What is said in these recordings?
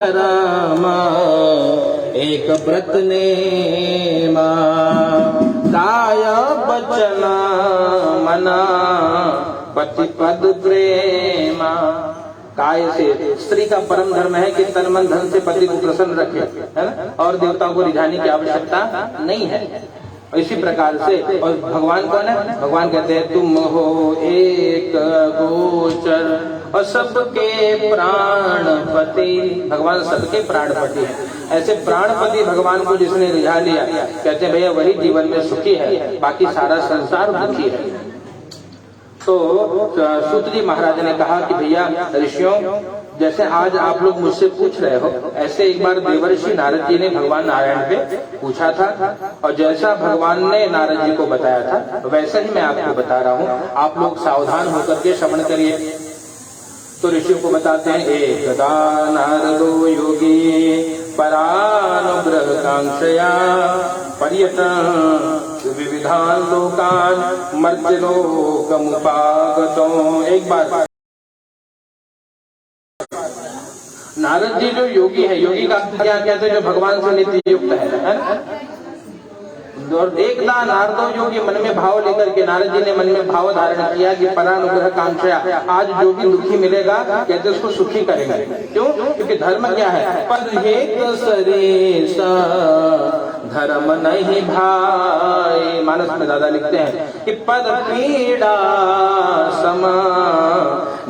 रामा एक व्रत नेमा काय बचन मना पति पद प्रेमा। काय से स्त्री का परम धर्म है कि तन मन धन से पति को प्रसन्न रखे, है ना, और देवताओं को रिझाने की आवश्यकता नहीं है। इसी प्रकार से, और भगवान कौन है? भगवान कहते हैं तुम हो एक गोचर और सबके प्राणपति। भगवान सबके प्राणपति है। ऐसे प्राणपति भगवान को जिसने रिझा लिया, कहते हैं भैया वही जीवन में सुखी है, बाकी सारा संसार दुखी है। तो सूत जी महाराज ने कहा कि भैया ऋषियों, जैसे आज आप लोग मुझसे पूछ रहे हो, ऐसे एक बार देवर्षि नारद जी ने भगवान नारायण पे पूछा था, और जैसा भगवान ने नारद जी को बताया था वैसा ही मैं आपको बता रहा हूँ। आप लोग सावधान होकर के श्रवण करिए। तो ऋषियों को बताते हैं, एकदा नारदो योगी परानुग्रह कांक्षया पर्यटन विविधान लोकान मर्त्यलोकमुपागतो। एक बार नारद जी जो योगी है, योगी का क्या कहते हैं? जो भगवान से नित्य युक्त है ना? और एकदा नारदो योगी मन में भाव लेकर के नारद जी ने मन में भाव धारण किया कि परानुग्रह कांक्षया, आज जो भी दुखी मिलेगा कहते उसको सुखी करेंगे। क्यों? क्योंकि धर्म क्या है? पद एक सरेसा धर्म नहीं भाई। मानस में दादा लिखते हैं कि पद पीड़ा समा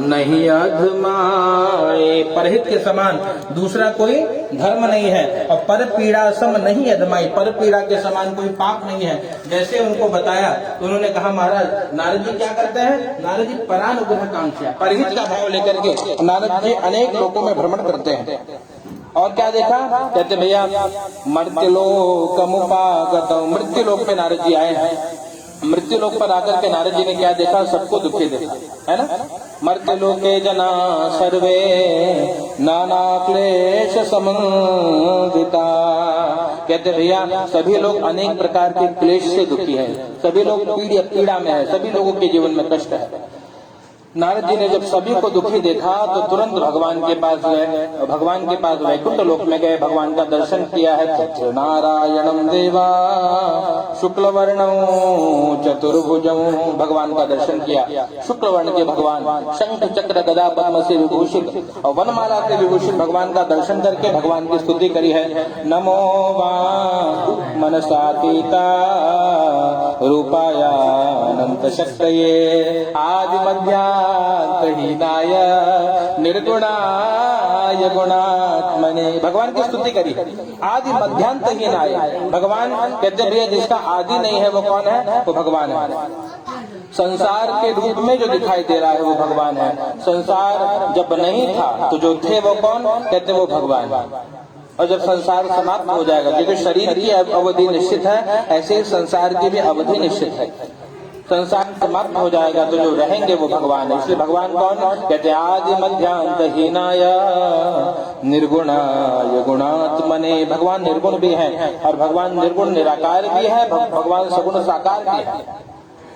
नहीं अधमाए। परहित के समान दूसरा कोई धर्म नहीं है, और पर पीड़ा सम नहीं अधमाई, पर पीड़ा के समान कोई पाप नहीं है। जैसे उनको बताया तो उन्होंने कहा महाराज नारद जी क्या करते हैं? नारद जी परानुग्रह कांक्षा, परहित का भाव लेकर के नारद जी अनेक लोगों में भ्रमण करते हैं। और क्या देखा? कहते भैया मर्त्यलोकमुपागत, मृत्युलोक पे नारद जी आए हैं। मृत्युलोक पर आकर के नारद जी ने क्या देखा? सबको दुखी देखा, है ना? मर्त्यलोके जना सर्वे नाना क्लेश समन्विता। कहते भैया सभी लोग अनेक प्रकार के क्लेश से दुखी हैं, सभी लोग पीड़ा में है, सभी लोगों के जीवन में कष्ट है। नारद जी ने जब सभी को दुखी देखा तो तुरंत भगवान के पास गए, भगवान के पास वैकुंठ लोक में गए, भगवान का दर्शन किया है। नारायणम देवा शुक्लवर्णम चतुर्भुजम, भगवान का दर्शन किया। शुक्ल वर्ण के भगवान, शंख चक्र गदा पद्म से विभूषित और वनमाला से विभूषित भगवान का दर्शन करके भगवान की स्तुति करी है। नमो वा मनसातीता रूपाया अनंत शक्तये आदि मध्या हीनाय निर्गुणाय गुणात्मने। भगवान की स्तुति करी। आदि मध्यांत हीनाय, भगवान कहते भैया जिसका आदि नहीं है वो कौन है? वो भगवान है। संसार के रूप में जो दिखाई दे रहा है वो भगवान है। संसार जब नहीं था तो जो थे वो कौन? कहते वो भगवान। और जब संसार समाप्त हो जाएगा, क्योंकि शरीर की अवधि निश्चित है, ऐसे ही संसार की भी अवधि निश्चित है। संसार समाप्त हो जाएगा तो जो रहेंगे वो भगवान है। इसलिए भगवान कौन? कहते आदि मध्यांत हीनाय निर्गुणाय गुणात्मने। भगवान निर्गुण भी है और भगवान निर्गुण निराकार भी है, भगवान सगुण साकार भी है।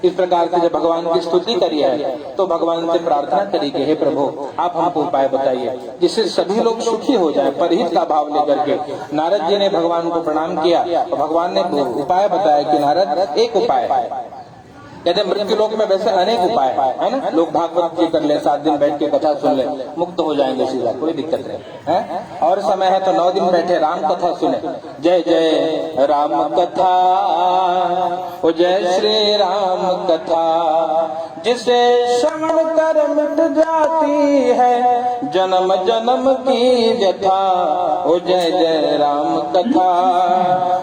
इस प्रकार से जब भगवान की स्तुति करी है तो भगवान से प्रार्थना करी कि हे प्रभु आप हमको उपाय बताइए जिससे सभी लोग सुखी हो जाए, परहित का भाव लेकर के। नारद जी ने भगवान को प्रणाम किया और भगवान ने उपाय बताया कि नारद एक उपाय है। कहते मृत्यु लोक में वैसे अनेक उपाय है ना? लोग भागवत जी कर ले, 7 दिन बैठ के कथा सुन ले, मुक्त हो जाएंगे सीधा, कोई दिक्कत नहीं है। और समय है तो 9 दिन बैठे राम कथा सुने। जय जय राम कथा, ओ जय श्री राम कथा, जिसे श्रवण कर मिट जाती है जन्म जन्म की व्यथा। ओ जय जय राम कथा,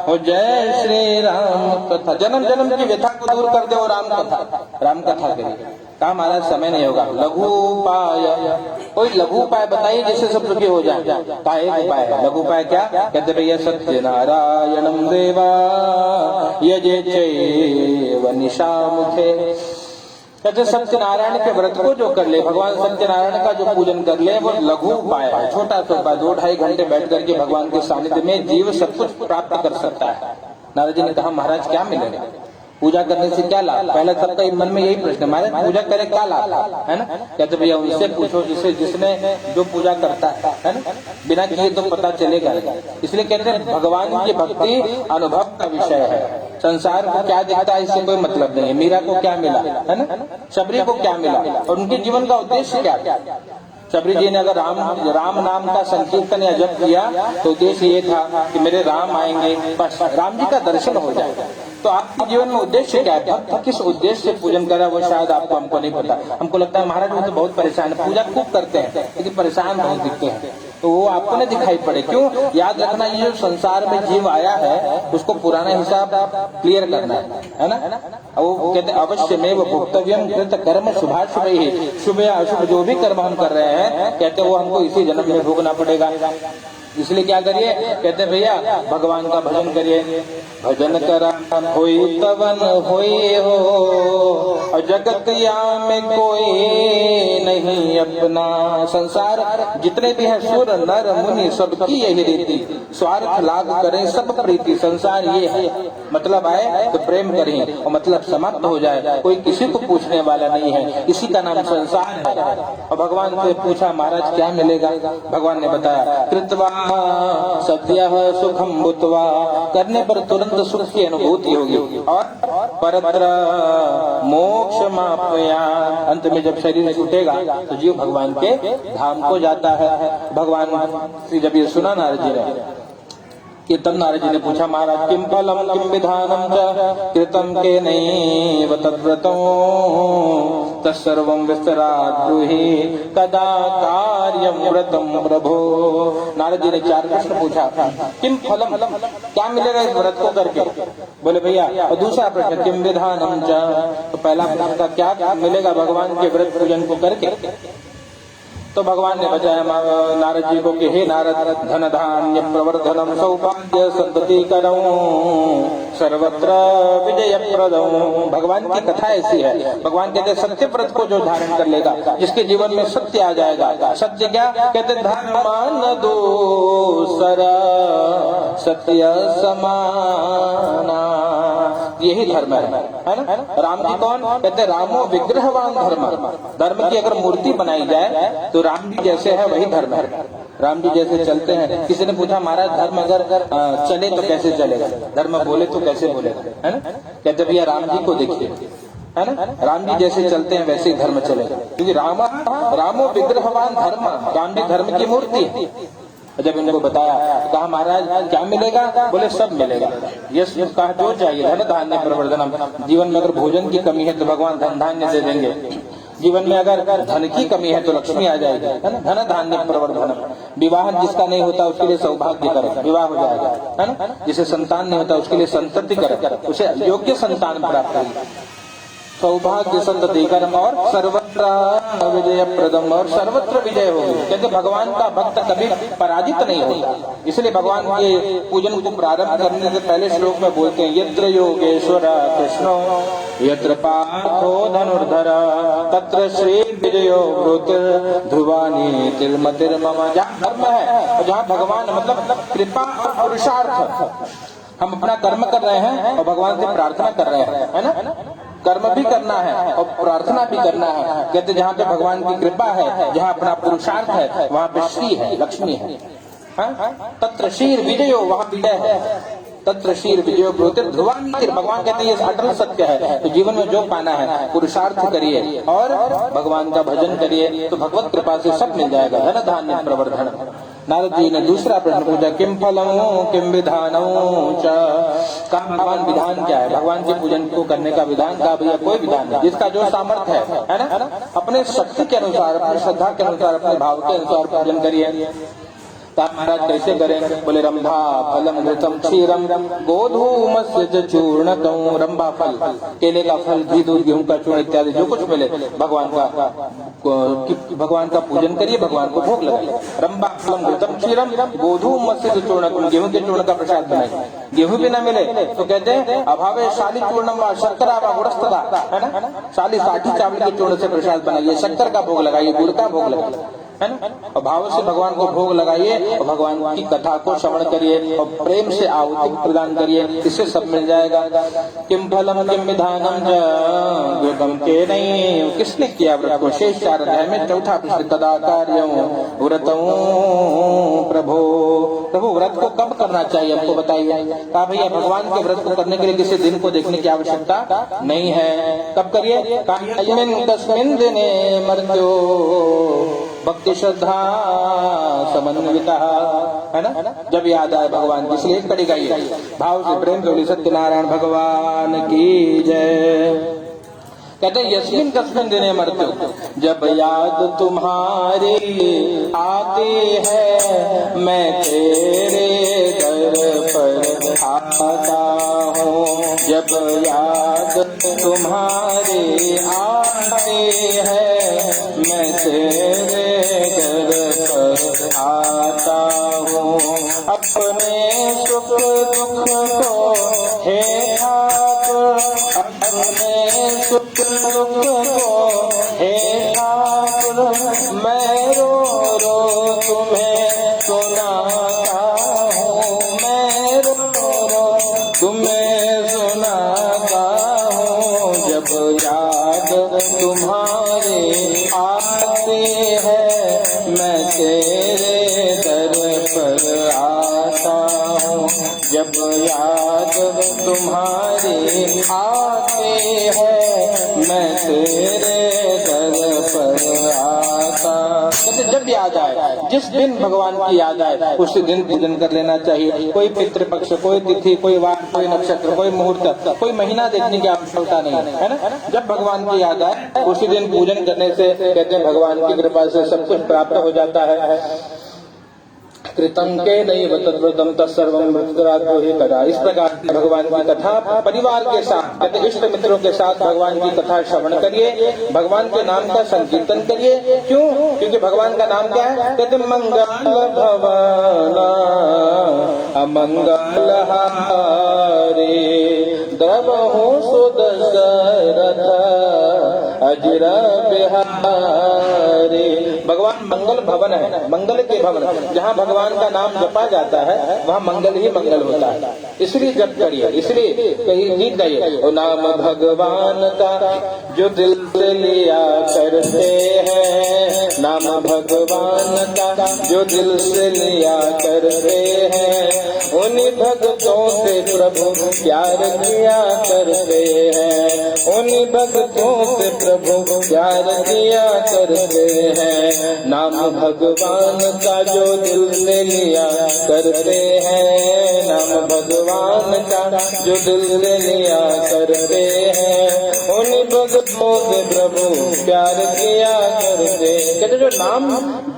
ओ जय श्री राम कथा, जन्म जन्म की व्यथा को दूर कर दे वो राम कथा करिए। कहा महाराज समय नहीं होगा, लघु उपाय, कोई लघु उपाय बताइए जिससे सब सुखी हो जाए। कहा एक उपाय है। लघु उपाय क्या? कहते भैया सत्य नारायणम देवा यजे चैव निशामुखे। कहते सत्यनारायण के व्रत को जो कर ले, भगवान सत्यनारायण का जो पूजन कर ले, वो लघु उपाय है, छोटा सा उपाय। 2-2.5 घंटे बैठ करके भगवान के सानिध्य में जीव सब कुछ प्राप्त कर सकता है। नारद जी ने कहा महाराज क्या मिलेगा? पूजा करने से क्या लाभ? पहले सबका मन में यही प्रश्न है, महाराज पूजा करे क्या लाभ है ना? कहते भैया उनसे पूछो जिसने जो पूजा करता है ना, बिना किए तो पता चलेगा। इसलिए कहते हैं भगवान की भक्ति अनुभव का विषय है। संसार को क्या दिखता है इससे कोई मतलब नहीं है। मीरा को क्या मिला है ना, शबरी को क्या मिला, और उनके जीवन का उद्देश्य क्या? शबरी जी ने अगर राम नाम का संकीर्तन या जप किया तो उद्देश्य ये था कि मेरे राम आएंगे, बस राम जी का दर्शन हो जाएगा। तो आपके जीवन में उद्देश्य क्या है? भक्त किस उद्देश्य से पूजन कर रहा है वो शायद आपको हमको नहीं पता। हमको लगता है महाराज वो तो बहुत परेशान है, पूजा खूब करते हैं लेकिन परेशान बहुत दिखते हैं, तो वो आपको नहीं दिखाई पड़े। क्यों? याद रखना, ये जो संसार में जीव आया है उसको पुराना हिसाब क्लियर करना है ना। वो कहते अवश्य में वो भोक्तव्यम कृत कर्म शुभाशुभ ही, शुभ या अशुभ जो भी कर्म हम कर रहे हैं कहते वो हमको इसी जन्म में भोगना पड़ेगा। इसलिए क्या करिए? कहते भैया भगवान का भजन करिए। भजन करा होई तवन होई हो, और जगत या में कोई नहीं अपना। संसार जितने भी है सुर नर मुनि सबकी यही रीति, स्वार्थ लाभ करें सब प्रीति। संसार ये है, मतलब आए तो प्रेम करें और मतलब समाप्त हो जाए, कोई किसी को पूछने वाला नहीं है, इसी का नाम संसार है। और भगवान से पूछा महाराज क्या मिलेगा? भगवान ने बताया कृत्वा सत्य सुखम भूत्वा, करने पर तुरंत सुख की अनुभूति होगी, और परत्र मोक्ष मापया, अंत में जब शरीर छूटेगा तो जीव भगवान के धाम को जाता है। भगवान से जब ये सुना नारद जी ने कि तब नारद जी ने पूछा महाराज किम फलम किम विधानम च कृतम के नैव तद्व्रतो तत्सर्वं विस्तरात् ब्रूहि कदा कार्यम व्रतम प्रभो। नारद जी ने 4 प्रश्न पूछा। किम फलम, क्या मिलेगा इस व्रत को करके? बोले भैया। और दूसरा प्रश्न किम विधानम च, तो पहला प्रश्न था क्या मिलेगा भगवान के व्रत पूजन को करके? तो भगवान ने बताया नारद जी को कि हे नारद, धन धान्य प्रवर्धनम सौभाग्य संतति करऊं सर्वत्र विजय प्रदऊं। भगवान की कथा ऐसी है। भगवान कहते सत्य व्रत को जो धारण कर लेगा, जिसके जीवन में सत्य आ जाएगा। सत्य क्या कहते? धर्म दूसरा सत्य समाना, यही धर्म है ना। राम जी कौन? कहते रामो विग्रहवान धर्म। धर्म की अगर मूर्ति बनाई जाए तो राम जी जैसे है वही धर्म है। राम जी जैसे चलते हैं। किसी ने पूछा महाराज धर्म अगर चले तो कैसे चलेगा? धर्म बोले तो कैसे बोलेगा, है ना? कहते भैया राम जी को देखिए, है ना, राम जी जैसे चलते हैं वैसे ही धर्म चलेगा, क्योंकि रामो विग्रहवान धर्म, राम जी धर्म की मूर्ति है। जब इनको बताया कहा महाराज क्या मिलेगा? बोले सब मिलेगा। यश कहा जो चाहिए, धन धान्य प्रवर्धनम। जीवन में अगर भोजन की कमी है तो भगवान धन धान्य दे देंगे। जीवन में अगर धन की कमी है तो लक्ष्मी आ जाएगी, है ना। धन धान्य प्रवर्धनम। विवाह जिसका नहीं होता उसके लिए सौभाग्य करें, विवाह हो जाएगा, है ना। जिसे संतान नहीं होता उसके लिए संतति करें, उसे योग्य संतान प्राप्त होगी। सौभाग्य संतति कर्म और सर्वत्र विजय प्रदम, और सर्वत्र विजय होगी। कहते भगवान का भक्त कभी पराजित नहीं होता। इसलिए भगवान के पूजन को प्रारंभ करने से पहले श्लोक में बोलते हैं यत्र योगेश्वर कृष्णो यत्र पार्थो धनुर्धर तत्र श्री विजयो ब्रूतिर ध्रुवानी तिर्मतिर्मम। जहाँ धर्म है और जहाँ भगवान मतलब कृपा और पुरुषार्थ, हम अपना कर्म कर रहे हैं और भगवान से प्रार्थना कर रहे हैं, है ना। कर्म भी करना है और प्रार्थना भी करना है। कहते जहाँ पे भगवान की कृपा है, जहाँ अपना पुरुषार्थ है, वहाँ पे श्री है, लक्ष्मी है। तत्र शीर विजयो, वहाँ विजय है। तत्र शीर विजयो ब्रूतिर ध्रुवानी। भगवान कहते हैं ये अटल सत्य है। तो जीवन में जो पाना है पुरुषार्थ करिए और भगवान का भजन करिए तो भगवत कृपा से सब मिल जाएगा। धन धान्य प्रवर्धन। नारद जी ने दूसरा प्रश्न पूछा किम फलम किम विधानम च, कहा भगवान विधान क्या है? भगवान के पूजन को करने का विधान का भैया कोई विधान नहीं, जिसका जो सामर्थ्य है ना, अपने शक्ति के अनुसार, अपनी श्रद्धा के अनुसार, अपने भाव के अनुसार पूजन करिए। महाराज कैसे करें? बोले रंभा फलम घृतम क्षीरम गोधूमस्य चूर्णकं। रंभा फल, केले का फल, घी दूध गेहूं का चूर्ण इत्यादि जो कुछ मिले भगवान का पूजन करिए, भगवान को भोग लगाइए। रंभा फलम घृतम क्षीरम गोधूमस्य चूर्णकं। गेहूं के चूर्ण का प्रसाद बनाइए। गेहूं भी न मिले तो कहते हैं अभावे शाली चूर्णम व शर्करा व गुड़स्तदा, है ना। शाली साठी चावल के चूर्ण से प्रसाद बनाइए, शक्कर का भोग लगाइए, गुड़ का भोग लगाइए, है ना। और भाव से भगवान को भोग लगाइए और भगवान की कथा को श्रवण करिए और प्रेम से आहुति प्रदान करिए, इससे सब मिल जाएगा। किम फलम किम विधानम ज के नहीं, किसने किया व्रत को? शेष 4 अध्याय में चौथा प्रश्न, कदा कार्यों व्रतों प्रभो। प्रभु व्रत को कब करना चाहिए हमको बताइए। कहा भैया भगवान के व्रत को करने के लिए किसी दिन को देखने की आवश्यकता नहीं है। कब करिए? तस्मिन् दिने मर्त्यो भक्ति श्रद्धा समन्विता, है ना। जब याद आए भगवान की, इसलिए कड़ी गाइए भाव से प्रेम से सत्यनारायण भगवान की जय। कहते हैं यस्मिन तस्मिन दिने मर्त्यो, जब याद तुम्हारी आती है मैं तेरे दर पर आता हूँ। जब याद तुम्हारी आती है मैं तेरे दर पर आता हूँ। अपने सुख दुख को हे ठाकुर, अपने सुख दुख को हे ठाकुर, मैं रो रो तुम्हें सुनाता हूँ। मैं रो रो तुम्हें सुनाता हूँ। जब याद तुम्हारी आती है मैं तेरे दर पर आता हूँ। जब याद तुम्हारी आती है मैं तेरे दर पर आता। जब याद आए, जिस दिन भगवान की याद आए उसी दिन पूजन कर लेना चाहिए। कोई पितृपक्ष, कोई तिथि, कोई वार, कोई नक्षत्र, कोई मुहूर्त, कोई महीना देखने की आवश्यकता नहीं है ना। जब भगवान की याद आए उसी दिन पूजन करने से कहते हैं भगवान की कृपा से सब कुछ प्राप्त हो जाता है। कृतं के नैव तद्व्रतं तत्सर्वं मृत्युरातो हि कदा। इस प्रकार भगवान की कथा परिवार के साथ, कहते इष्ट मित्रों के साथ भगवान की कथा श्रवण करिए, भगवान के नाम का संकीर्तन करिए। क्यों? क्योंकि भगवान का नाम क्या है? कहते मंगल भवन अमंगल हारे, द्रवहु सुदशरथ अजिर बिहारी। भगवान मंगल भवन है, मंगल के भवन। जहाँ भगवान का नाम जपा जाता है वहाँ मंगल ही मंगल होता है, इसलिए जप करिए। इसलिए कहीं गीत गाइए, ओ नाम भगवान का जो दिल से लिया करते हैं, नाम भगवान का जो दिल से लिया करते हैं, उन्हीं भक्तों से प्रभु प्यार किया करते हैं। उन्हीं भक्तों से प्रभु प्यार किया करते हैं। नाम भगवान का जो दिल से लिया करते हैं, नाम भगवान का जो दिल से लिया करते हैं, उन्हीं भक्तों से प्रभु प्यार किया करते। कहते जो नाम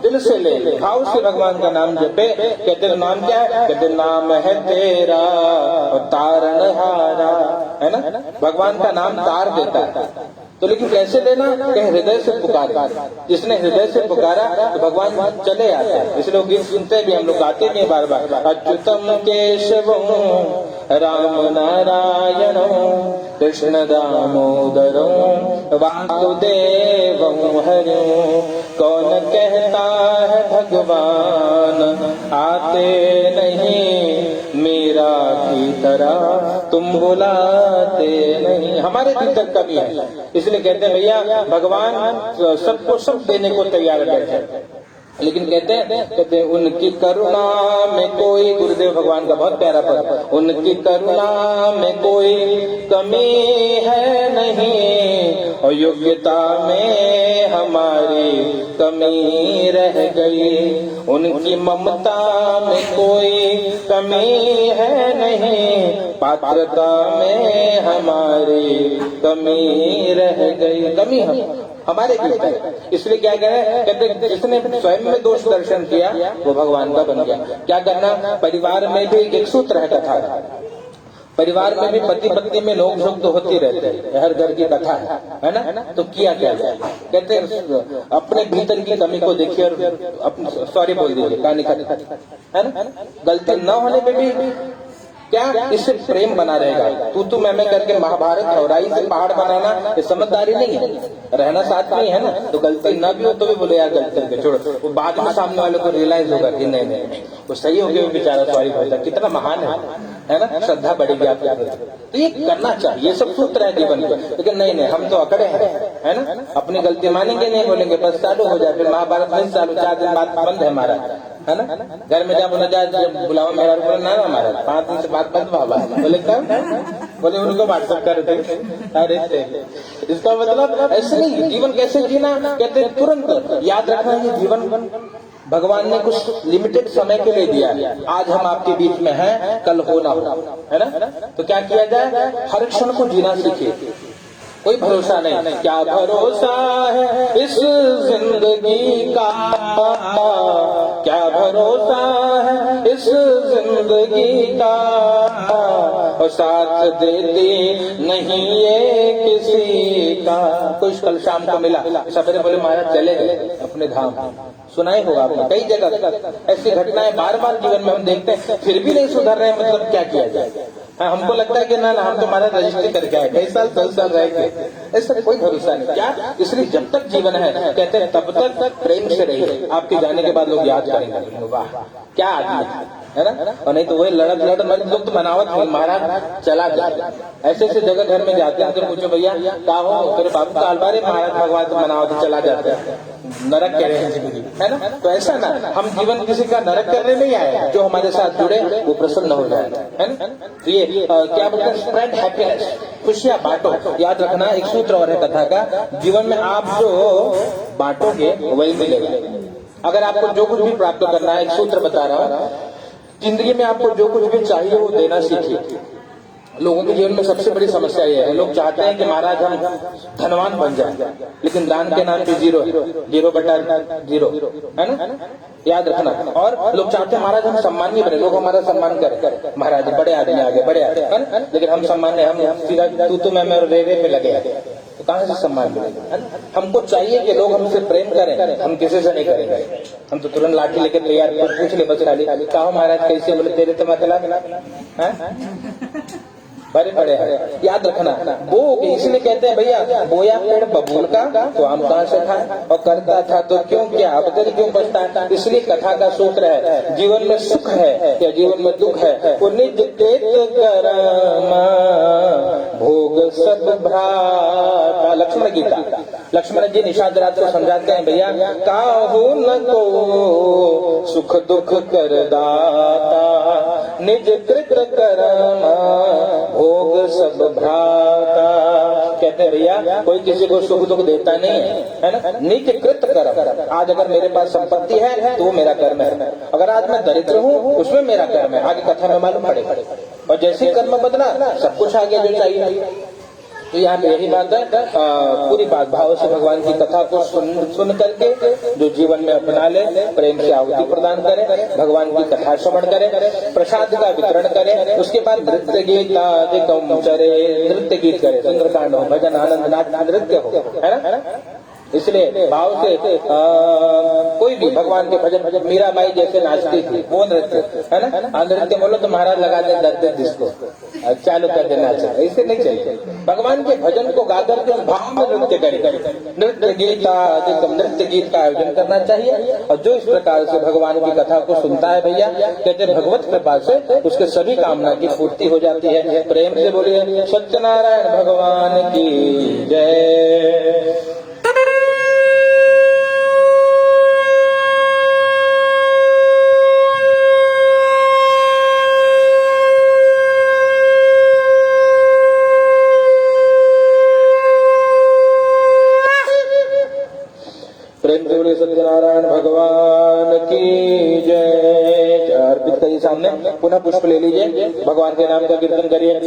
दिल से ले, भाव से भगवान का नाम जपे। कहते नाम क्या है? कहते नाम है तेरा और तारणहारा, है ना। भगवान का नाम तार देता है। तो लेकिन कैसे देना? कहीं हृदय से पुकारा। जिसने हृदय से पुकारा तो भगवान चले आते हैं। इसलिए लोग गीत सुनते भी, हम लोग गाते भी बार बार, अच्युतम केशवम राम नारायण कृष्ण दामोदरम वासुदेवम हरिओ। कौन कहता है भगवान आते नहीं, मीरा की तरह तुम बुलाते नहीं। हमारे भीतर कमी है, इसलिए कहते हैं भैया भगवान सबको सब देने को तैयार बैठे। लेकिन कहते हैं उनकी करुणा में कोई, गुरुदेव भगवान का बहुत प्यारा पद, उनकी करुणा में कोई कमी है नहीं, और योग्यता में हमारी कमी रह गई। उनकी ममता में कोई कमी है नहीं, पात्रता में हमारी कमी रह गई। कमी हमारे भीतर, इसलिए क्या करें? कहते जिसने स्वयं में दोष दर्शन किया वो भगवान का बन गया। क्या करना? परिवार में भी एक सूत्र है कथा, परिवार में भी पति पत्नी में नोक झोंक तो होती रहते हैं, हर घर की कथा है ना। तो किया क्या जाए? कहते अपने भीतर की कमी को देखिए और सॉरी बोल दीजिए, कहानी है ना। गलती न होने पे भी क्या इससे प्रेम बना रहेगा। तू मैं करके महाभारत और राई से पहाड़ बनाना ये समझदारी नहीं है, रहना साथ में ही है ना। तो गलती ना भी हो तो भी बोले यार गलती करके छोड़ो, वो बाद में सामने वाले को रियलाइज होगा कि नहीं नहीं वो सही हो गया, बेचारा सॉरी बोलता, कितना महान है ना, श्रद्धा बढ़ेगी आपके प्रति। तो ये करना चाहिए, ये सब सूत्र है जीवन के। लेकिन नहीं हम तो अकड़े हैं, है ना, अपनी गलती मानेंगे नहीं, बोलेंगे बस चालू हो जाए, फिर महाभारत नहीं चालू, 4 दिन बाद बंद है हमारा, है ना। घर में जब जाए बुलावा मेरा रुपया ना हमारा 5 दिन से बात बंद बाबा बोले कब, बोले उनको व्हाट्सएप कर दे। अरे इसका मतलब ऐसे नहीं, जीवन कैसे जीना कहते तुरंत याद रखना, ये जीवन भगवान ने कुछ लिमिटेड समय के लिए दिया है। आज हम आपके बीच में हैं, कल हो ना हो, है ना। तो क्या किया जाए, हर क्षण को जीना सीखिए। कोई भरोसा नहीं, क्या भरोसा है इस जिंदगी का, क्या भरोसा है इस जिंदगी का, और साथ देती नहीं ये किसी का। कुछ कल शाम को मिला, सवेरे बोले महाराज चले गए अपने धाम। सुनाई होगा आपने कई जगह ऐसी घटनाएं बार बार जीवन में हम देखते हैं, फिर भी नहीं सुधर रहे, मतलब क्या किया जाए। हमको लगता है कि ना हम तो हमारा रजिस्ट्री करके आए, कई साल 10 साल रह गए, ऐसा कोई भरोसा नहीं। क्या इसलिए जब तक जीवन है कहते हैं तब तक प्रेम से रहिए, आपके जाने के बाद लोग याद करेंगे वाह क्या आदमी है ना। और नहीं तो वही लड़त लोग तो मनावत है महाराज चला जाए। ऐसे ऐसे जगह घर में जाते हैं तो पूछो भैया क्या हो, तेरे बापू का अलबारे महाराज भगवान तो मनावत चला जाता है, नरक कह रहे हैं जिंदगी, है ना। तो ऐसा ना, हम जीवन किसी का नरक करने नहीं आए, जो हमारे साथ जुड़े वो प्रसन्न हो जाए, है ना। तो ये क्या बोलते हैं, स्प्रेड हैप्पीनेस, खुशियां बांटो। याद रखना एक सूत्र और है कथा का, जीवन में आप जो बांटोगे वही मिलेगा। अगर आपको जो कुछ भी प्राप्त करना है, एक सूत्र बता रहा हूँ, जिंदगी में आपको जो कुछ भी चाहिए वो देना सीखिए। लोगों के जीवन में सबसे बड़ी समस्या ये है, लोग चाहते हैं कि महाराज हम धनवान बन जाए, लेकिन दान के नाम पे 0/0 है ना, याद रखना। और लोग चाहते हैं महाराज हम सम्मानीय बने, लोग हमारा सम्मान करें, महाराज बड़े आदमी आ गए, बड़े आदमी, है ना। लेकिन हम सम्मान्य, हम सीधा तू मैं रे पे लगे, तो कहाँ से सम्मान मिलेगा। हमको चाहिए कि लोग हमसे प्रेम करें, हम किसी से नहीं करेंगे। हम तो तुरंत लाठी लेके तैयार, पूछ ले बस खाली कहा महाराज कैसे, बोले तेरे तो मतलब बड़े बड़े हैं। याद रखना वो इसलिए कहते हैं भैया बोया पेड़ बबूल का तो आम कहाँ से खाए, और करता था तो क्यों किया, अब तक क्यों पछताता। इसलिए कथा का सूत्र है, जीवन में सुख है या जीवन में दुख है, वो निज केत करमा भोग सब भ्राता। लक्ष्मण गीता, लक्ष्मण जी निषाद रात को समझाते हैं भैया काहू न को सुख दुख कर दाता, निज कृत कर्मा भोग सब भ्राता। कहते हैं भैया कोई किसी को सुख दुख देता नहीं है ना, निज कृत कर्म। आज अगर मेरे पास संपत्ति है तो वो मेरा कर्म है, अगर आज मैं दरिद्र हूँ उसमें मेरा कर्म है, आगे कथा में मालूम पड़ेगा। और जैसे कर्म बदला सब कुछ आगे जो चाहिए। तो यहाँ पे यही बात है, पूरी बात भाव से भगवान की कथा को सुन करके जो जीवन में अपना ले, प्रेम से आहुति प्रदान करे, भगवान की कथा श्रवण करे, प्रसाद का वितरण करे, उसके बाद नृत्य गीत चरे, नृत्य गीत करे, सुंदरकांड हो, भजन आनंद नाच नृत्य हो, है ना। इसलिए भाव से कोई भी भगवान के भजन, मीराबाई जैसे नाचती थी वो नृत्य, है ना। नृत्य बोलो तो महाराज लगा दे दर्द जिसको चालू कर देना चाहिए, इससे नहीं चाहिए। भगवान के भजन को गाकर के भाव में नृत्य करे, नृत्य गीत नृत्य गीत का आयोजन करना चाहिए। और जो इस प्रकार से भगवान की कथा को सुनता है भैया कहते भगवत कृपा से उसके सभी कामना की पूर्ति हो जाती है। प्रेम से बोलिए सत्यनारायण भगवान की जय। सत्यनारायण भगवान की जय। अर्पित करिए सामने, पुनः पुष्प ले लीजिए, भगवान के नाम का कीर्तन करिए।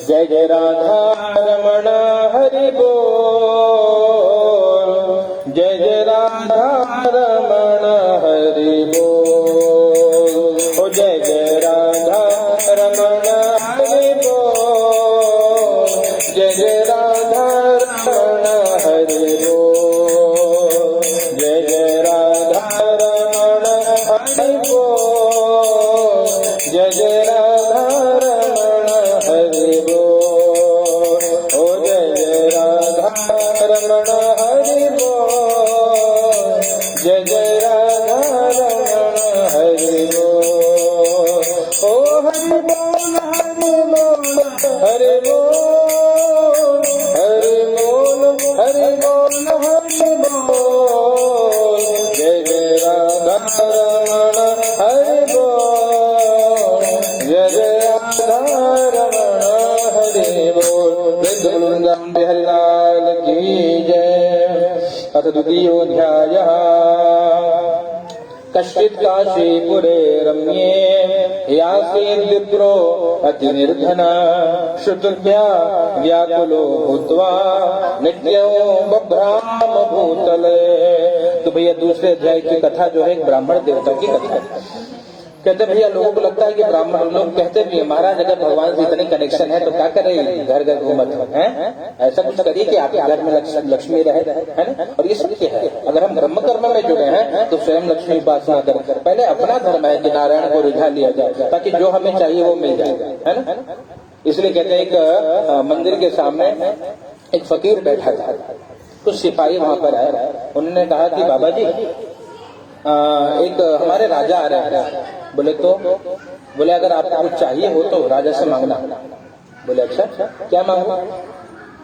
जय जय राधा रमण हरि बोल, जय जय राधा रमण हरि बोल, ओ जय जय राधा रमण हरि बोल, जय जय राधा रमण हरि बोल, जय जय राधा रमण हरि बोल, जय जय राधा रमण हरि बोल, हरि बोल, हरि बोल, हरि बोल, जय जय राधा रमण हरि बोल, जय जय राधा रमण हरि बोल। वृंदावन बिहारी लाल की जय। अथ द्वितीयोऽध्यायः। कश्चित् काशीपुरे रम्ये यासीद् विप्रो अतिनिर्धनः श्रुतुभ्या व्याकुलो भूत्वा नित्यो बभ्राम भूतले। तो भैया दूसरे अध्याय की कथा जो है एक ब्राह्मण देवता की कथा है। कहते भैया लोगों को लगता है कि ब्राह्मण लोग कहते भी महाराज अगर भगवान से इतने कनेक्शन है तो क्या करे घर घर घूमत है, ऐसा कुछ करिए कि आपके घर में लक्ष्मी रहे, है ना। और ये सत्य है। अगर हम ब्रह्म कर्म में जुड़े हैं तो स्वयं लक्ष्मी उपासना कर पहले अपना धर्म है कि नारायण को रिझा लिया जाए ताकि जो हमें चाहिए वो मिल जाए, है ना। इसलिए कहते हैं एक मंदिर के सामने एक फकीर बैठा था। कुछ सिपाही वहां पर आए। उन्होंने कहा कि बाबा जी एक हमारे राजा आ रहे हैं। बोले तो बोले अगर आपको कुछ चाहिए हो तो राजा से मांगना। बोले अच्छा क्या मांगना।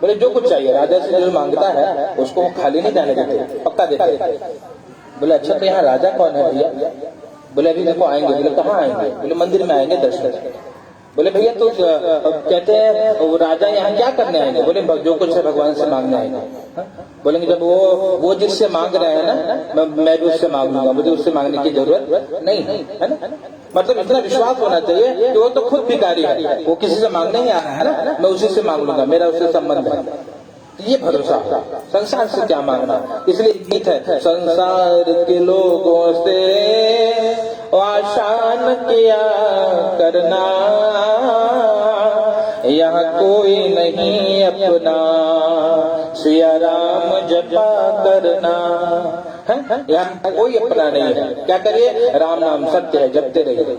बोले जो कुछ चाहिए। राजा से जो मांगता है उसको वो खाली नहीं जाने देते, पक्का देते। बोले अच्छा तो यहाँ राजा कौन है भैया। बोले अभी देखो आएंगे। बोले कहाँ आएंगे। बोले मंदिर में आएंगे दर्शन। बोले भैया तो कहते हैं वो राजा यहाँ क्या करने आएंगे। बोले जो कुछ है भगवान से मांगने आएंगे। बोलेंगे जब वो जिससे मांग रहे हैं ना मैं भी उससे मांग लूंगा, मुझे उससे मांगने की जरूरत नहीं है, है ना। मतलब इतना विश्वास होना चाहिए कि वो तो खुद भिखारी है, वो किसी से मांगने ही आ रहा है ना, मैं उसी से मांग लूंगा, मेरा उससे संबंध है। ये भरोसा। संसार से क्या मांगना। इसलिए गीत है संसार के लोगों से आसान किया करना, यहाँ कोई नहीं अपना, सिया राम जपा करना। यहाँ कोई अपना नहीं है। क्या करिए राम नाम सत्य है, जपते रहिए,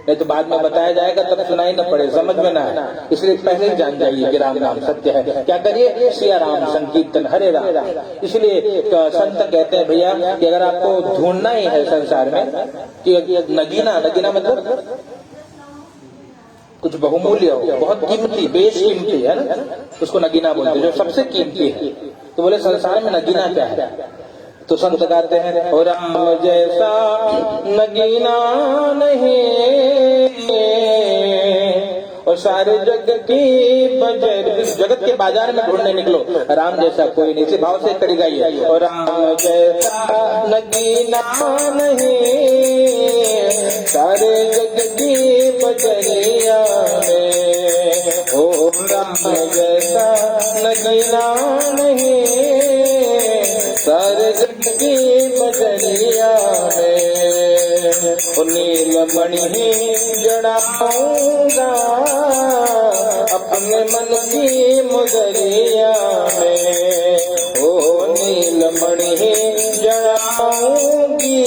नहीं तो बाद में बताया जाएगा तब सुनाई न पड़े, समझ में ना आए। इसलिए पहले ही जान जाइए कि राम नाम सत्य है। क्या करिए सिया राम संकीर्तन हरे राम। इसलिए संत कहते हैं भैया कि अगर आपको ढूंढना ही है संसार में कि नगीना, नगीना मतलब कुछ बहुमूल्य हो, बहुत कीमती, बेशकीमती है ना, उसको नगीना बोलते हैं, जो सबसे कीमती है। तो बोले संसार में नगीना क्या है। तो संत गाते हैं और राम जैसा नगीना नहीं, और सारे जग की बजर, जगत के बाजार में ढूंढने निकलो, राम जैसा कोई नहीं। इसी भाव से कड़ी गई है। और राम जैसा नगीना नहीं, सारे जग की बजरिया में, ओ राम जैसा नगीना नहीं, सारे जग की बजरिया में, नीलमणि ही जड़ाऊंगा अपने मन की मुदरिया में, ओ नीलमणि ही जड़ाऊंगी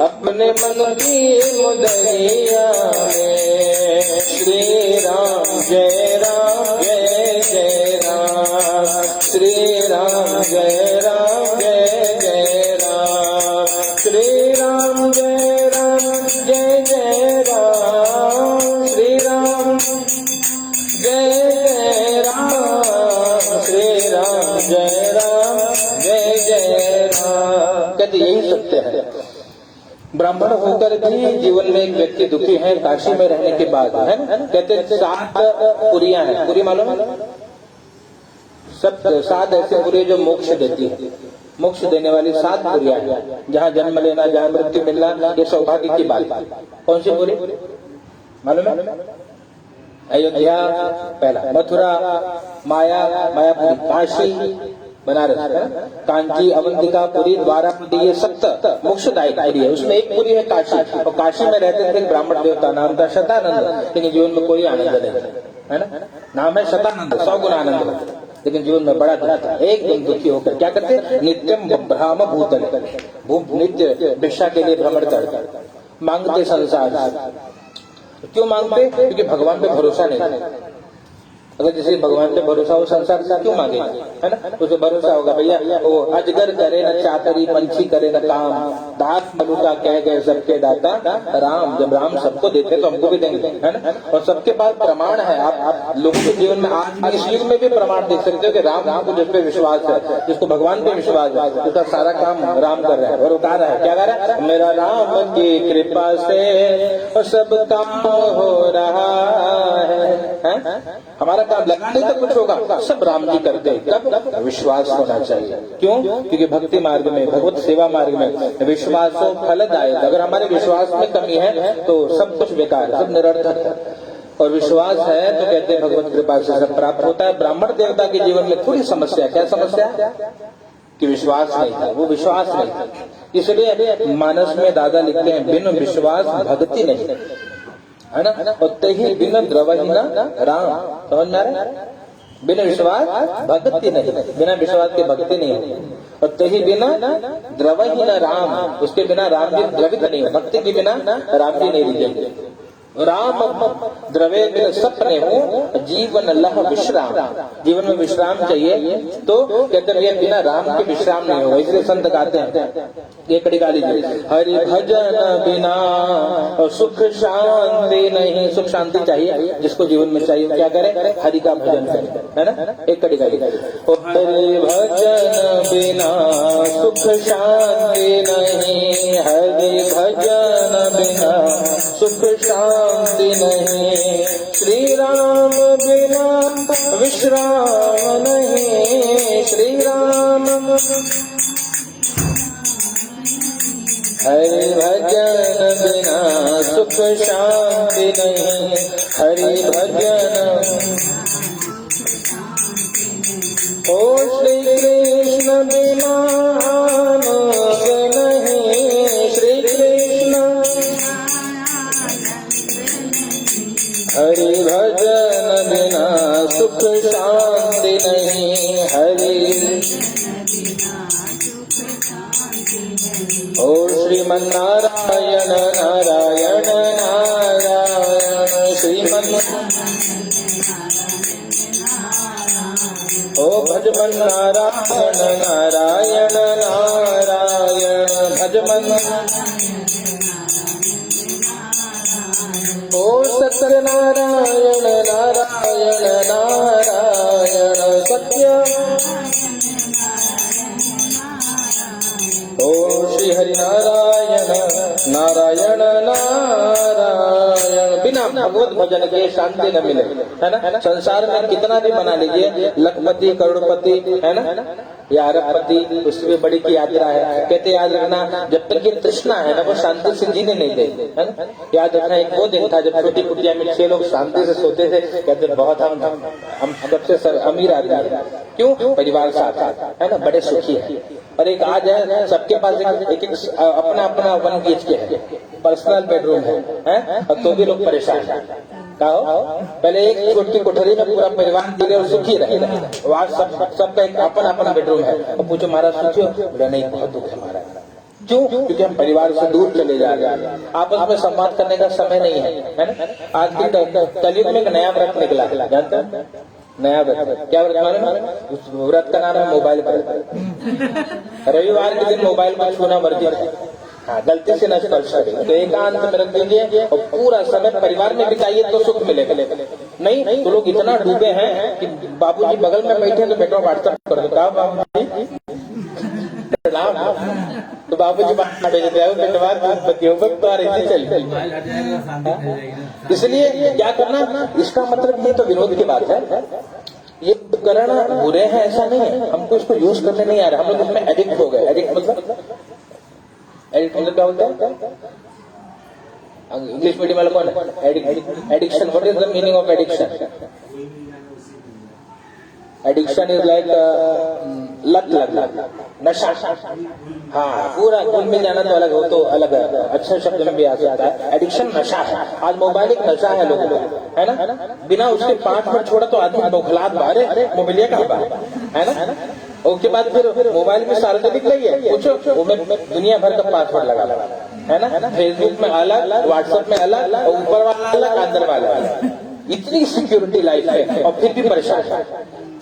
अपने मन की मुदरिया में। श्री राम जय राम जय जय राम, श्री राम जय राम जय जय राम, श्री राम जय राम जय जय राम, श्री राम जय जय राम, श्री राम जय राम जय जय राम। कहते यही सत्य है। ब्राह्मण होकर भी जीवन में एक व्यक्ति दुखी है काशी में रहने के बाद, है ना। कहते 7 पुरियां हैं। पुरी मालूम है। 7 ऐसे पुरी जो मोक्ष देती है, मोक्ष देने वाली 7 पुरियां हैं, जहाँ जन्म लेना, जहाँ मृत्यु मिलना, ये सौभाग्य की बात। कौन सी पुरी मालूम है। अयोध्या पहला, मथुरा, मायापुरी, काशी, बनारस, कांची, अवंतिका, पुरी, द्वारापति, ये 7 मोक्षदायक पुरी है। उसमें एक पुरी है काशी, और काशी में रहते थे ब्राह्मण देवता, नाम था शतानंद, लेकिन जीवन में कोई आनंद नहीं, है ना। नाम है शतानंद, 100 गुना आनंद, लेकिन जीवन में बड़ा दुख था। एकदम दुखी होकर क्या करते, नित्यम भ्राम भूतल, नित्य भिक्षा के लिए भ्रमण करते, मांगते संसार। क्यों मांगते, क्योंकि भगवान पे भरोसा नहीं। अगर जिसे भगवान पे भरोसा हो संसार से क्यों मांगे, है ना? उसे भरोसा होगा भैया वो अजगर करे न चातरी, पंछी करे न काम, दास मनुका कह गए सबके दाता राम। जब राम सबको देते तो हमको भी देंगे, है ना? और सबके पास प्रमाण है। आप लोगों के जीवन में आज इस युग में भी प्रमाण देख सकते हो कि राम को जिस पे विश्वास है, जिसको भगवान पे विश्वास है, उसका सारा काम राम कर रहा है। और वो गा रहा है, क्या गा रहा है? मेरा राम की कृपा से सब काम हो रहा है। हमारा काम लगा नहीं तो कुछ होगा, सब राम जी करते। कब? विश्वास होना चाहिए। क्यों? क्योंकि भक्ति मार्ग में, भगवत सेवा मार्ग में विश्वासो फलदायक। अगर हमारे विश्वास में कमी है तो सब कुछ बेकार, सब निरर्थक है। और विश्वास है तो कहते हैं भगवत कृपा से सब प्राप्त होता है। ब्राह्मण देवता के जीवन में थोड़ी समस्या, क्या समस्या? कि विश्वास नहीं था, वो विश्वास नहीं था। इसलिए मानस में दादा लिखते हैं बिन विश्वास भक्ति नहीं, है ना? और तही बिन द्रवहीना राम। समझ में आ रहा है? बिना विश्वास भक्ति नहीं, बिना विश्वास के भक्ति नहीं होती। और तही बिना द्रवहीना राम, उसके बिना राम जी द्रवित नहीं हो। भक्ति के बिना राम जी नहीं रिझेंगे। राम द्रवे बिन सपने हो जीवन लह विश्राम। जीवन में विश्राम चाहिए तो कहते हैं बिना राम के विश्राम नहीं होगा। इसलिए संत गाते हैं, ये कड़ी गा लीजिए, हरि भजन बिना सुख शांति नहीं। सुख शांति चाहिए, जिसको जीवन में चाहिए क्या करे? हरि का भजन करे, है ना? एक कड़ी गा लीजिए, हरि भजन बिना सुख शांति नहीं, हरि भजन बिना सुख शांति नहीं, श्री राम बिना विश्राम नहीं, श्री राम हरि भजन बिना सुख शांति नहीं, हरि भजन। ओ श्री कृष्ण बिना आनंद नहीं, श्री कृष्ण हरि भजन बिना सुख शांति नहीं, हरि। ओ श्रीमन नारायण नारायण नारायण श्रीमन। ओ भजमन नारायण नारायण नारायण भजमन। ओ सत्य नारायण नारायण नारायण सत्य। ओ श्री हरि नारायण नारायण नारायण। बिना भगवत भजन के शांति न मिले, है ना? संसार में कितना भी बना लीजिए, लखपति करोड़पति, है ना, या अरबपति, उससे बड़ी की यात्रा है। कहते याद रखना जब तक ये तृष्णा है ना वो शांति से जीने नहीं देते, है ना? याद रखना एक वो दिन था जब छोटी कुटिया में 6 लोग शांति से सोते थे। कहते बहुत हम सबसे अमीर आदमी है। क्यों? परिवार साथ है ना, बड़े सुखी है। और एक आज है सबके पास एक अपना अपना 1 BHK है, पर्सनल बेडरूम है? और तो भी लोग परेशान है। कहो पहले एक छोटी कोठरी में पूरा परिवार जीरे और सुखी रहे, आज सबका एक अपना बेडरूम है। और पूछो महाराज सुखी हो? बोला नहीं, बहुत दुख है महाराज। क्यों? क्योंकि हम परिवार से दूर चले जा रहे हैं, आपस में संवाद करने का समय नहीं है ना? आज के कलयुग में एक नया व्रत निकला, जानते हैं? नया व्रत, क्या व्रत मालूम? उस व्रत का नाम है मोबाइल व्रत। रविवार के दिन मोबाइल को छूना वर्जित है। हाँ, गलती से न स्पर्श करें तो एकांत में रख दीजिए और पूरा समय परिवार में बिताइए तो सुख मिलेगा। नहीं तो लोग इतना डूबे हैं कि बाबूजी बगल में बैठे तो बेटा व्हाट्सएप कर दो, बाबूजी तो बाबूजी इसलिए क्या करना? इसका मतलब ये तो विरोध की बात है। ये उपकरण बुरे हैं ऐसा नहीं है, हमको इसको यूज करने नहीं आ रहा, हम लोग इसमें एडिक्ट हो गए। एडिक्ट मतलब क्या होता है? इंग्लिश मीडियम वाला कौन है? Addiction. What is the meaning of addiction? Addiction is like लत लगना, नशा। हाँ, पूरा घुल मिल जाना तो अलग हो, तो अलग है, अच्छा शब्द में भी आ सकता है। एडिक्शन नशा है। आज मोबाइल एक नशा है लोगों को, है ना? बिना उसके 5 मिनट छोड़ा तो आदमी बौखलाहट बाहर मोबाइल का है ना? उसके बाद फिर मोबाइल में सार्वजनिक नहीं है, पूछो वो में दुनिया भर का पासवर्ड लगा है ना? फेसबुक में अलग, व्हाट्सएप में अलग, ऊपर वाला अलग, अंदर वाला अलग। इतनी सिक्योरिटी लाइफ है और फिर भी परेशान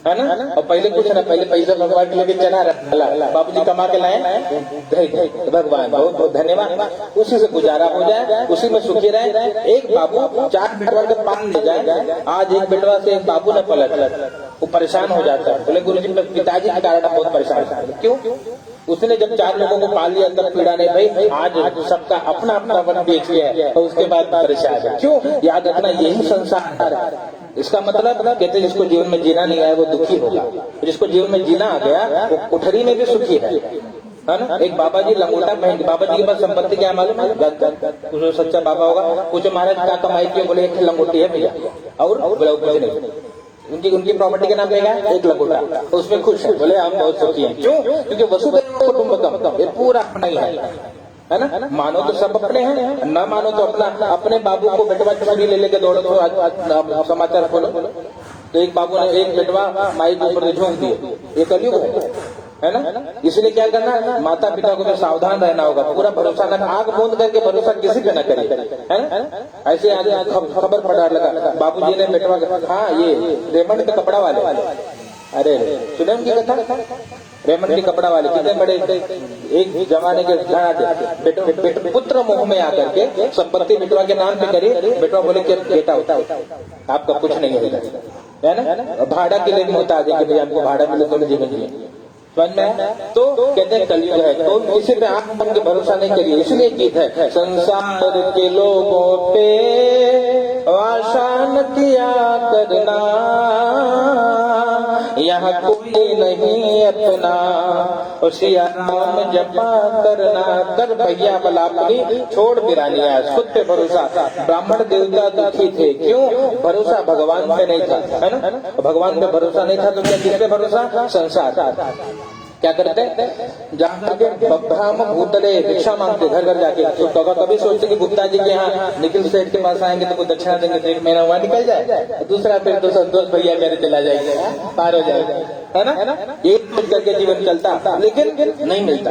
है ना। और पहले कुछ ना, पहले पैसा भगवान के लेके चला रहा, बाबूजी कमा के लाए, भगवान बहुत बहुत धन्यवाद, उसी से गुजारा हो जाए, उसी में सुखी रहे। एक बाबू 4 बेटवा के पान ले जाए, आज एक बेटवा से एक बाबू ने पलट, वो परेशान हो जाता है। बोले गुरुजी पिताजी के कारण बहुत परेशान है। क्यों? उसने जब 4 लोगों को पाल लिया तब पीड़ा नहीं भाई, आज सबका अपना अपना वन बेच गया है और उसके बाद परेशान है। क्यों? याद रखना यही संसार है। इसका मतलब कहते जिसको जीवन में जीना नहीं आया वो दुखी होगा, जिसको जीवन में जीना आ गया वो कुठरी में भी सुखी है ना। एक बाबा जी लंगोटा पहन, बाबा जी के पास संपत्ति क्या मालूम है? कुछ सच्चा बाबा होगा, कुछ महाराज क्या कमाई की? बोले एक लंगोटी है भैया, और बोले कुछ नहीं, उनकी प्रॉपर्टी के नाम पे क्या है? एक लंगोटा, उसमें खुश है। बोले हम बहुत सुखी हैं। क्यों? क्योंकि वसुधैव कुटुंबकम, ये पूरा अपना ही है ना। मानो तो सब अपने हैं, न मानो तो अपने बाबू को बेटवा चोरी ले लेके दौड़ो। तो समाचार खोलो तो एक बाबू ने एक बेटवा माई के ऊपर झोंक दिए, ये कलयुग है ना। इसलिए क्या करना है? माता पिता को भी सावधान रहना होगा, पूरा भरोसा न, आग बूंद करके भरोसा किसी पे न करे, है ना। ऐसे आज खबर पड़ा लगा, बाबूजी ने बेटवा, हाँ ये रेमंड के कपड़ा वाले, अरे सुने उनकी कथा, रेमंड के कपड़ा वाले कितने बड़े, एक जमाने के पुत्र मोह में आकर के संपत्ति बेटवा के नाम पे करी। बेटवा बोले कि बेटा होता आपका कुछ नहीं है ना, भाड़ा के लिए मोहताज है कि भाई हमको भाड़ा मिले तो जीवन जिए, समझ में। तो कहते हैं कलयुग है, तो किसी पे आप मन के भरोसा नहीं करिए। इसलिए गीत है, संसार के लोगों पे आशा न किया करना, यहाँ कोई नहीं अपना, और सिया राम जपा करना, कर भैया बला अपनी छोड़ बिरानिया, खुद पे भरोसा। ब्राह्मण देवता दुखी थे, क्यों? भरोसा भगवान पे नहीं था, है ना। भगवान पे भरोसा नहीं था तो क्या किस पे भरोसा? संसार। क्या करते जहाँ ब्राह्म भूतले भिक्षा मांगते घर घर जाके, तो कभी सोचते कि गुप्ता जी के यहाँ निखिल सेठ के पास आएंगे तो कोई दक्षिणा देंगे तो 1 महीना वहाँ निकल जाए, दूसरा फिर तो संतोष भैया मेरे चला जाएगा, पार हो जाएगा, है ना। ये सोच करके जीवन चलता, लेकिन नहीं मिलता।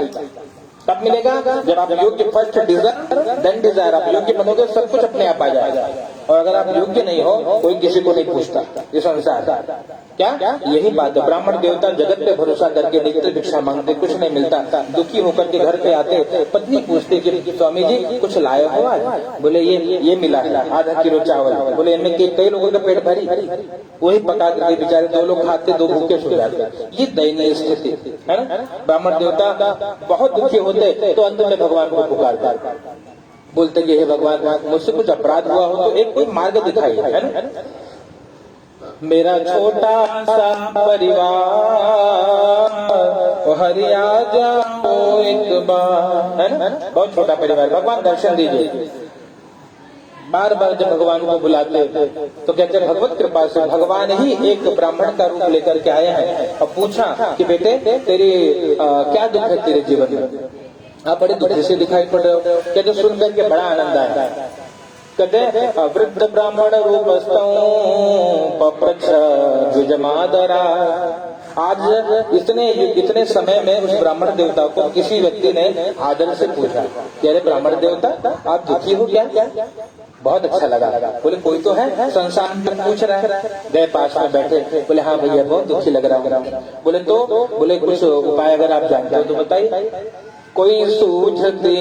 कब मिलेगा? जब आप योग्य, फर्स्ट डिजायर देन डिजायर, आप योग्य बनोगे सब कुछ अपने आप आ जाएगा। और अगर आप योग्य नहीं हो, कोई किसी को नहीं पूछता ये संसार। क्या यही बात है। ब्राह्मण देवता जगत पे भरोसा करके निकलते, भिक्षा मांगते, कुछ नहीं मिलता, दुखी होकर के घर पे आते, पत्नी पूछती कि स्वामी जी कुछ लाए हो आज? बोले ये मिला है, आधा किलो चावल। बोले इनमें कई लोगों का पेट भरी, वही पका करके बेचारे 2 लोग खाते, 2 भूखे सो जाते। ये दयनीय स्थिति है ना। ब्राह्मण देवता बहुत दुखी होते तो अंत में भगवान को पुकारते, बोलते कि हे भगवान मुझसे कुछ अपराध हुआ हो तो एक कोई मार्ग दिखाइए, है ना। मेरा छोटा सा परिवार हरिया जाओ एक बार, है ना। बहुत छोटा परिवार, भगवान दर्शन दीजिए। बार बार जब भगवान को बुलाते तो कहते भगवत कृपा से भगवान ही एक ब्राह्मण का रूप लेकर के आए हैं और पूछा कि बेटे तेरी क्या दुख है तेरे जीवन में? आप बड़े दुखी से दिखाई पड़ रहे हो। कहते सुन करके बड़ा आनंद आया। कहते वृद्ध ब्राह्मण रूपस्थौ पप्रच्छ द्विजमादरा। आज इतने समय में उस ब्राह्मण देवता को किसी व्यक्ति ने आदर से पूछा कि अरे ब्राह्मण देवता आप दुखी हो क्या? बहुत अच्छा लगा। बोले कोई तो है संसार में पूछ रहा है। गए पास में बैठे, बोले हाँ भैया बहुत दुखी लग रहा हूँ। बोले तो बोले कुछ उपाय अगर आप जानते हो तो बताइए। कोई सूझती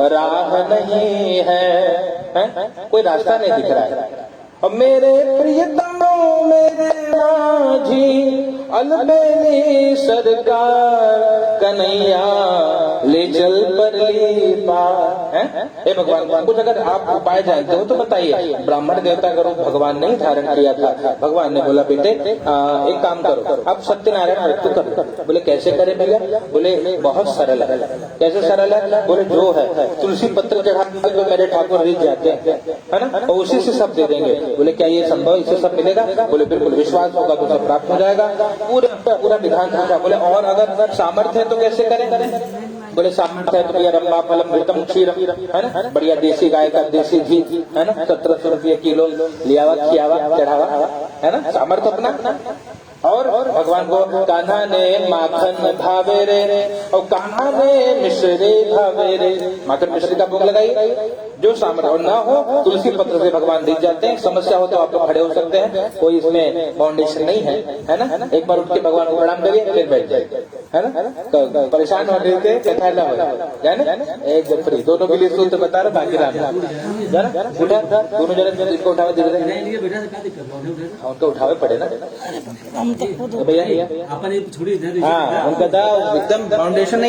राह नहीं है, कोई रास्ता नहीं दिख रहा है। अब मेरे प्रियतमों मेरे माझी अलबेली सरकार कन्हैया ले चल परली पार। हे भगवान कुछ अगर आप उपाय जानते हो तो बताइए। ब्राह्मण देवता का रूप भगवान ने धारण किया था। भगवान ने बोला बेटे एक काम करो, आप सत्यनारायण मृत्यु करो। बोले कैसे करे भैया? बोले बहुत सरल है। कैसे सरल है? बोले जो है तुलसी पत्र चढ़ाते तो मेरे ठाकुर रिझ जाते हैं, है ना, और उसी से सब दे देंगे। बोले क्या ये संभव, इससे सब मिलेगा? बोले बिल्कुल, विश्वास होगा तो सब प्राप्त हो जाएगा। पूरा विधान पूछा। बोले और अगर सामर्थ्य है तो कैसे करें? बोले सामर्थ्य है तो भैया रंबा फलम घृतम क्षीरम, है ना, बढ़िया देसी गाय का देसी घी, है ना, 1700 रुपये किलो लियावा खियावा चढ़ावा, है ना, सामर्थ्य अपना। और भगवान को कान्हा ने माखन भावे रे और कान्हा ने मिश्री भावे रे। माखन मिश्री का भोग लगाई। जो सामर्थ्य न हो तुलसी पत्र से भगवान दिख जाते हैं। समस्या हो तो आप लोग खड़े हो सकते हैं, कोई इसमें फाउंडेशन नहीं है ना। एक बार उठ के भगवान को प्रणाम करिए फिर बैठ जाइए, है ना। परेशान हो रहे थे कथा ना हो ना, एक जब फ्री दोनों के लिए सूत्र बता रहे, बाकी राम उठा दोनों जने इसको उठावे धीरे उनको उठावे पड़े ना भैया। हाँ उनका था एकदम फाउंडेशन